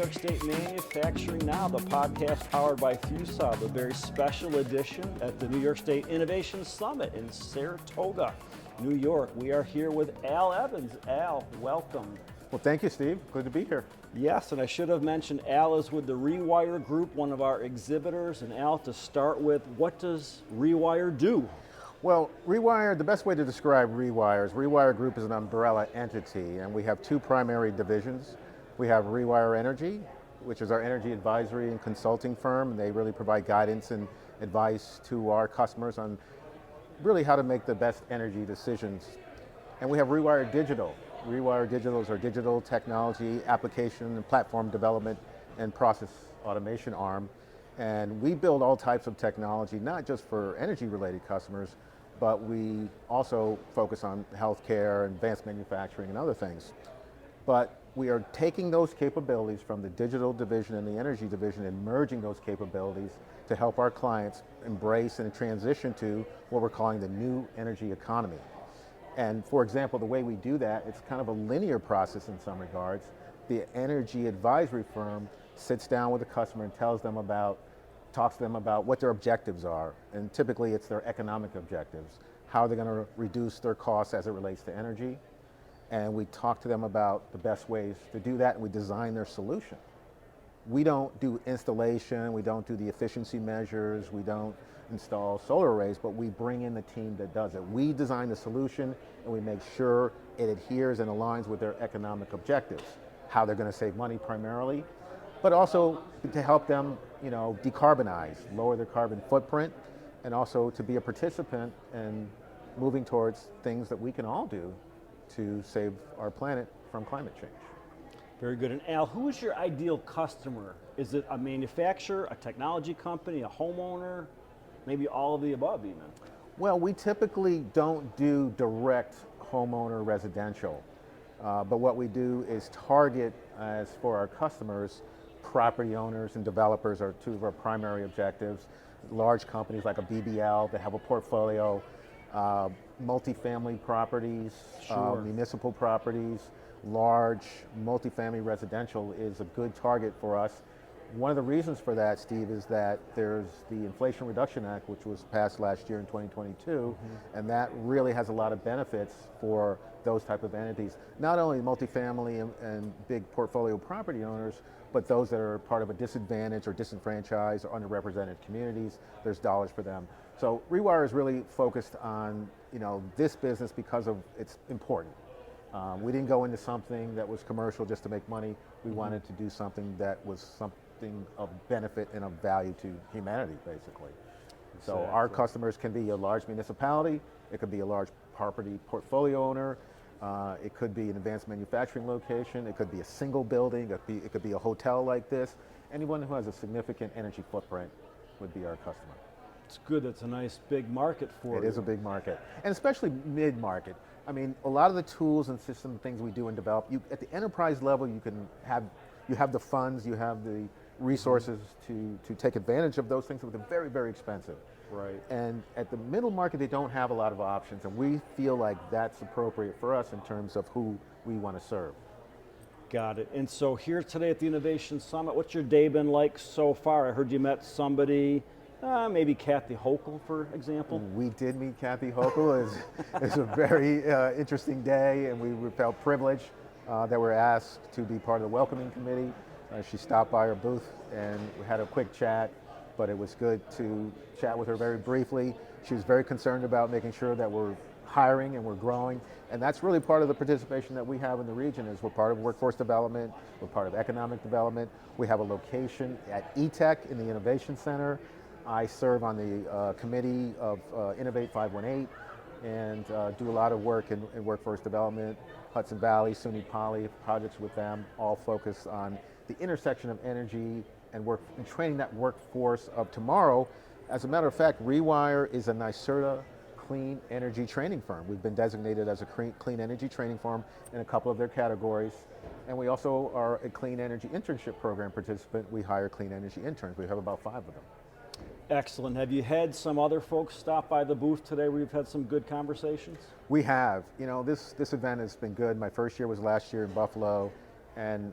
York State Manufacturing Now, the podcast powered by FuSA, the very special edition at the New York State Innovation Summit in Saratoga, New York. We are here with Al Evans. Al, welcome. Well, thank you, Steve. Good to be here. Yes, and I should have mentioned Al is with the ReWire Group, one of our exhibitors. And Al, to start with, what does ReWire do? Well, ReWire, the best way to describe ReWire is ReWire Group is an umbrella entity, and we have two primary divisions. We have ReWire Energy, which is our energy advisory and consulting firm. They really provide guidance and advice to our customers on really how to make the best energy decisions. And we have ReWire Digital. ReWire Digital is our digital technology, application and platform development and process automation arm. And we build all types of technology, not just for energy related customers, but we also focus on healthcare, advanced manufacturing and other things. But we are taking those capabilities from the digital division and the energy division and merging those capabilities to help our clients embrace and transition to what we're calling the new energy economy. And for example, the way we do that, it's kind of a linear process in some regards. The energy advisory firm sits down with the customer and talks to them about what their objectives are. And typically it's their economic objectives. How they're going to reduce their costs as it relates to energy. And we talk to them about the best ways to do that, and we design their solution. We don't do installation, we don't do the efficiency measures, we don't install solar arrays, but we bring in the team that does it. We design the solution and we make sure it adheres and aligns with their economic objectives. How they're going to save money primarily, but also to help them, decarbonize, lower their carbon footprint, and also to be a participant in moving towards things that we can all do to save our planet from climate change. Very good. And Al, who is your ideal customer? Is it a manufacturer, a technology company, a homeowner, maybe all of the above even? Well, we typically don't do direct homeowner residential, but what we do is target, as for our customers, property owners and developers are two of our primary objectives. Large companies like a BBL that have a portfolio, multifamily properties, sure. Municipal properties, large multifamily residential is a good target for us. One of the reasons for that, Steve, is that there's the Inflation Reduction Act, which was passed last year in 2022, and that really has a lot of benefits for those type of entities. Not only multifamily and big portfolio property owners, but those that are part of a disadvantaged or disenfranchised or underrepresented communities, there's dollars for them. So ReWire is really focused on this business because of it's important. We didn't go into something that was commercial just to make money. We wanted to do something that was something of benefit and of value to humanity, basically. So our customers can be a large municipality, it could be a large property portfolio owner, it could be an advanced manufacturing location, it could be a single building, it could be a hotel like this. Anyone who has a significant energy footprint would be our customer. It's good, that's a nice big market for you. It is a big market, and especially mid-market. I mean, a lot of the tools and system things we do and develop, at the enterprise level, you have the funds, you have the resources to take advantage of those things, but they're very, very expensive. Right. And at the middle market, they don't have a lot of options, and we feel like that's appropriate for us in terms of who we want to serve. Got it. And so here today at the Innovation Summit, what's your day been like so far? I heard you met somebody, maybe Kathy Hochul, for example. We did meet Kathy Hochul. It's a very interesting day, and we felt privileged that we're asked to be part of the welcoming committee. She stopped by our booth and we had a quick chat, but it was good to chat with her very briefly. She was very concerned about making sure that we're hiring and we're growing, and that's really part of the participation that we have in the region. Is we're part of workforce development, we're part of economic development. We have a location at E-Tech in the Innovation Center. I serve on the committee of Innovate 518 and do a lot of work in workforce development. Hudson Valley, SUNY Poly, projects with them, all focused on the intersection of energy and training that workforce of tomorrow. As a matter of fact, ReWire is a NYSERDA clean energy training firm. We've been designated as a clean energy training firm in a couple of their categories. And we also are a clean energy internship program participant. We hire clean energy interns. We have about 5 of them. Excellent. Have you had some other folks stop by the booth today where you've had some good conversations? We have. This event has been good. My first year was last year in Buffalo, and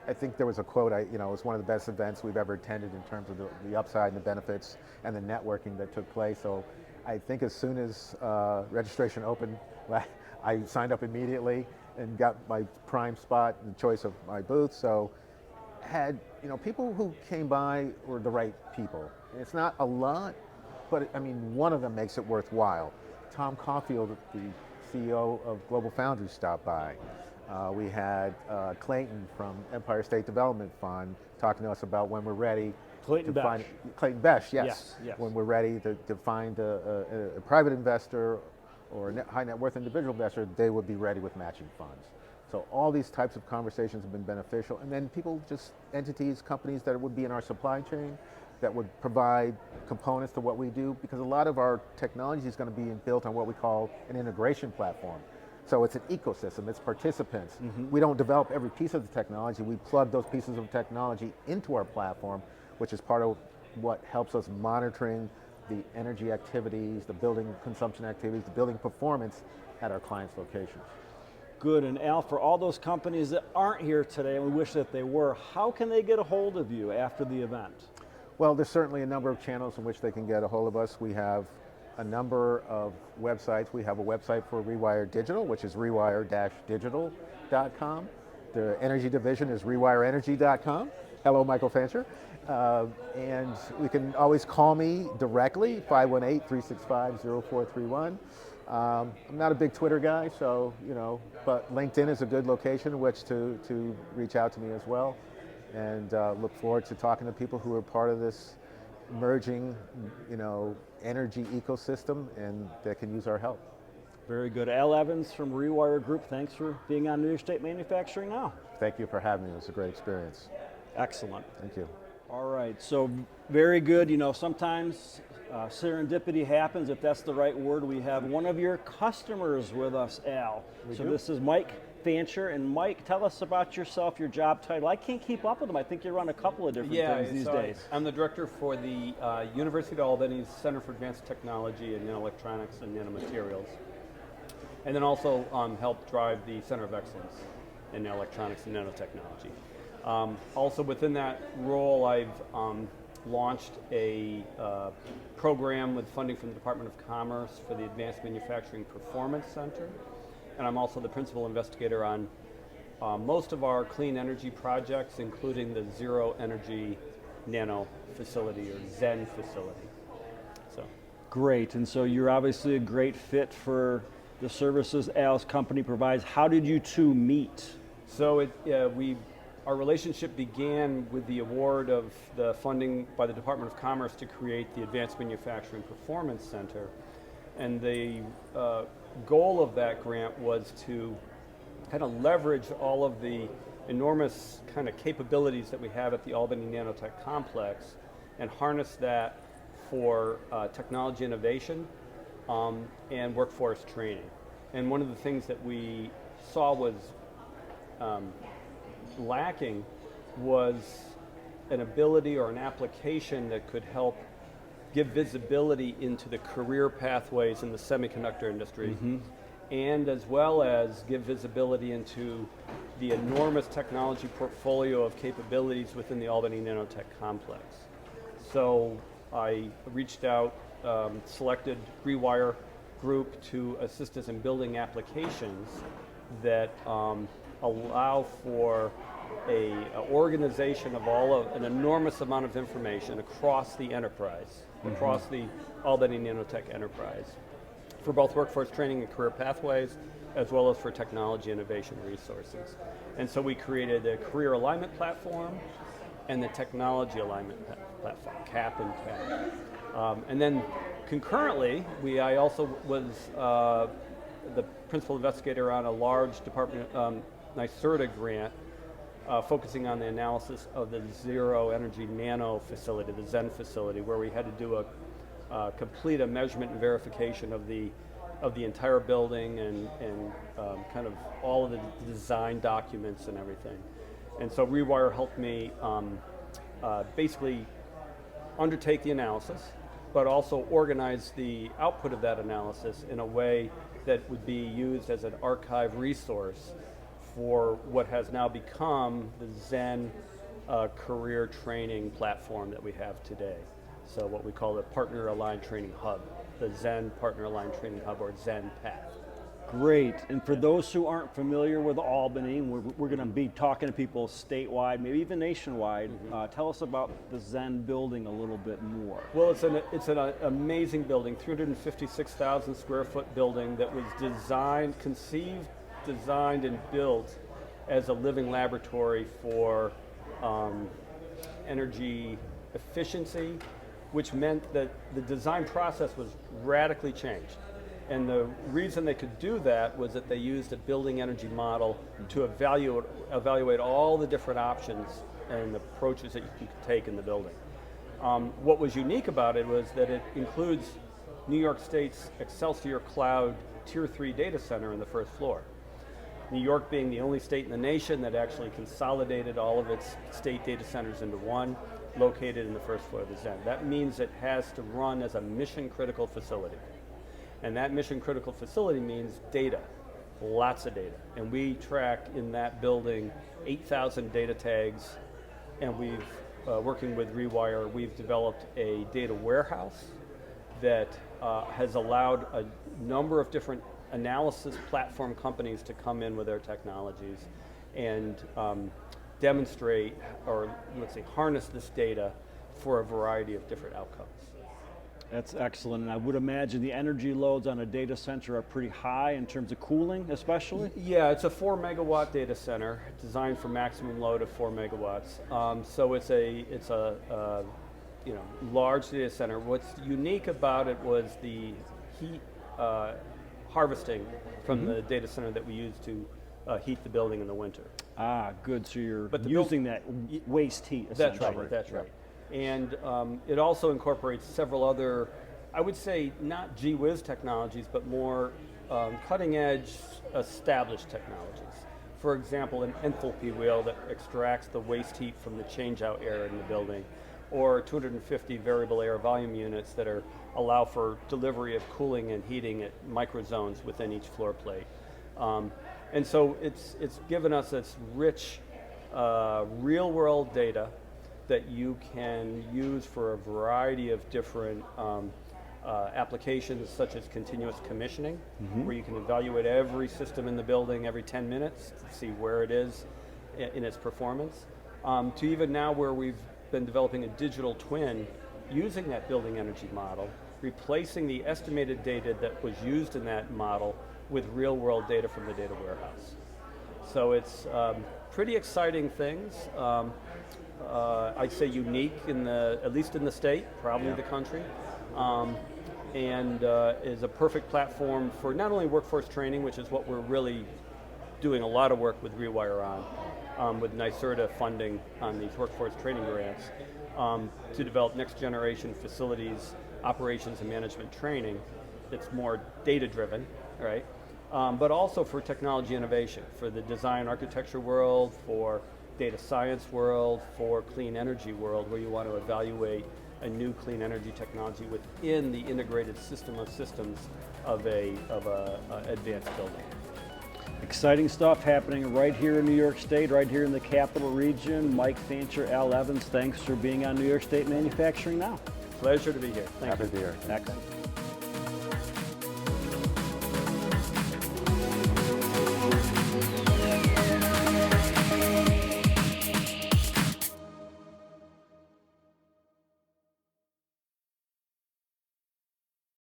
I think there was a quote, it was one of the best events we've ever attended in terms of the upside and the benefits and the networking that took place. So I think as soon as registration opened, I signed up immediately and got my prime spot and choice of my booth. So had, people who came by were the right people. It's not a lot, but I mean, one of them makes it worthwhile. Tom Caulfield, the CEO of Global Foundries, stopped by. We had Clayton from Empire State Development Fund talking to us about when we're ready. Clayton Besh. Clayton Besh, yes. Yes. When we're ready to find a private investor or a high net worth individual investor, they would be ready with matching funds. So all these types of conversations have been beneficial. And then people, just entities, companies that would be in our supply chain that would provide components to what we do, because a lot of our technology is going to be built on what we call an integration platform. So it's an ecosystem, it's participants. We don't develop every piece of the technology, we plug those pieces of technology into our platform, which is part of what helps us monitoring the energy activities, the building consumption activities, the building performance at our clients' locations. Good, and Al, for all those companies that aren't here today, and we wish that they were, how can they get a hold of you after the event? Well, there's certainly a number of channels in which they can get a hold of us. We have a number of websites. We have a website for ReWire Digital, which is rewire-digital.com. The energy division is rewireenergy.com. Hello, Michael Fancher. And you can always call me directly, 518-365-0431. I'm not a big Twitter guy, so, but LinkedIn is a good location in which to reach out to me as well. And look forward to talking to people who are part of this emerging, energy ecosystem and that can use our help. Very good. Al Evans from ReWire Group, thanks for being on New York State Manufacturing Now. Thank you for having me. It was a great experience. Excellent. Thank you. All right, so very good. Sometimes serendipity happens, if that's the right word. We have one of your customers with us, Al. This is Mike Fancher. And Mike, tell us about yourself, your job title. I can't keep up with them. I think you run a couple of different things these days. I'm the director for the University of Albany's Center for Advanced Technology and Nanoelectronics and Nanomaterials. And then also help drive the Center of Excellence in Nanoelectronics and Nanotechnology. Also within that role, I've launched a program with funding from the Department of Commerce for the Advanced Manufacturing Performance Center. And I'm also the principal investigator on most of our clean energy projects, including the Zero Energy Nano Facility, or ZEN facility. So. Great, and so you're obviously a great fit for the services Al's company provides. How did you two meet? So our relationship began with the award of the funding by the Department of Commerce to create the Advanced Manufacturing Performance Center. And the goal of that grant was to kind of leverage all of the enormous kind of capabilities that we have at the Albany Nanotech Complex and harness that for technology innovation and workforce training. And one of the things that we saw was lacking was an ability or an application that could help give visibility into the career pathways in the semiconductor industry, and as well as give visibility into the enormous technology portfolio of capabilities within the Albany Nanotech Complex. So I reached out, selected ReWire Group to assist us in building applications that allow for an organization of an enormous amount of information across the enterprise, across the Albany Nanotech enterprise, for both workforce training and career pathways, as well as for technology innovation resources. And so we created a career alignment platform and the technology alignment platform, CAP and TAG. And then concurrently, I also was the principal investigator on a large Department NYSERDA grant focusing on the analysis of the Zero Energy Nano facility, the ZEN facility, where we had to do complete a measurement and verification of the entire building and kind of all of the design documents and everything. And so ReWire helped me basically undertake the analysis, but also organize the output of that analysis in a way that would be used as an archive resource for what has now become the Zen career training platform that we have today. So what we call the Partner Aligned Training Hub, the Zen Partner Aligned Training Hub, or Zen Path. Great. And for those who aren't familiar with Albany, we're going to be talking to people statewide, maybe even nationwide. Tell us about the Zen building a little bit more. Well, it's an amazing building, 356,000 square foot building that was conceived, designed, and built as a living laboratory for energy efficiency, which meant that the design process was radically changed. And the reason they could do that was that they used a building energy model to evaluate all the different options and approaches that you could take in the building. What was unique about it was that it includes New York State's Excelsior Cloud Tier 3 data center in the first floor. New York being the only state in the nation that actually consolidated all of its state data centers into one, located in the first floor of the Zen. That means it has to run as a mission critical facility. And that mission critical facility means data, lots of data. And we track in that building 8,000 data tags, and we've, working with ReWire, we've developed a data warehouse that has allowed a number of different analysis platform companies to come in with their technologies and demonstrate, or let's say harness this data for a variety of different outcomes. That's excellent, and I would imagine the energy loads on a data center are pretty high in terms of cooling, especially? Yeah, it's a 4 megawatt data center designed for maximum load of 4 megawatts. So it's a large data center. What's unique about it was the heat harvesting from the data center that we use to heat the building in the winter. Ah, good. So you're using that waste heat, essentially. That's right. That's right. And it also incorporates several other, I would say, not gee whiz technologies, but more cutting edge established technologies. For example, an enthalpy wheel that extracts the waste heat from the changeout air in the building, or 250 variable air volume units that allow for delivery of cooling and heating at microzones within each floor plate. And so it's given us this rich real world data that you can use for a variety of different applications, such as continuous commissioning, where you can evaluate every system in the building every 10 minutes to see where it is in its performance, to even now where we've been developing a digital twin using that building energy model, replacing the estimated data that was used in that model with real world data from the data warehouse. So it's pretty exciting things. I'd say unique at least in the state, probably the country, and is a perfect platform for not only workforce training, which is what we're really doing a lot of work with ReWire on, with NYSERDA funding on these workforce training grants, to develop next generation facilities, operations and management training that's more data driven, right? But also for technology innovation, for the design architecture world, for data science world, for clean energy world, where you want to evaluate a new clean energy technology within the integrated system of systems of a advanced building. Exciting stuff happening right here in New York State, right here in the capital region. Mike Fancher, Al Evans, thanks for being on New York State Manufacturing Now. Pleasure to be here. Thank you. Happy to be here. Excellent.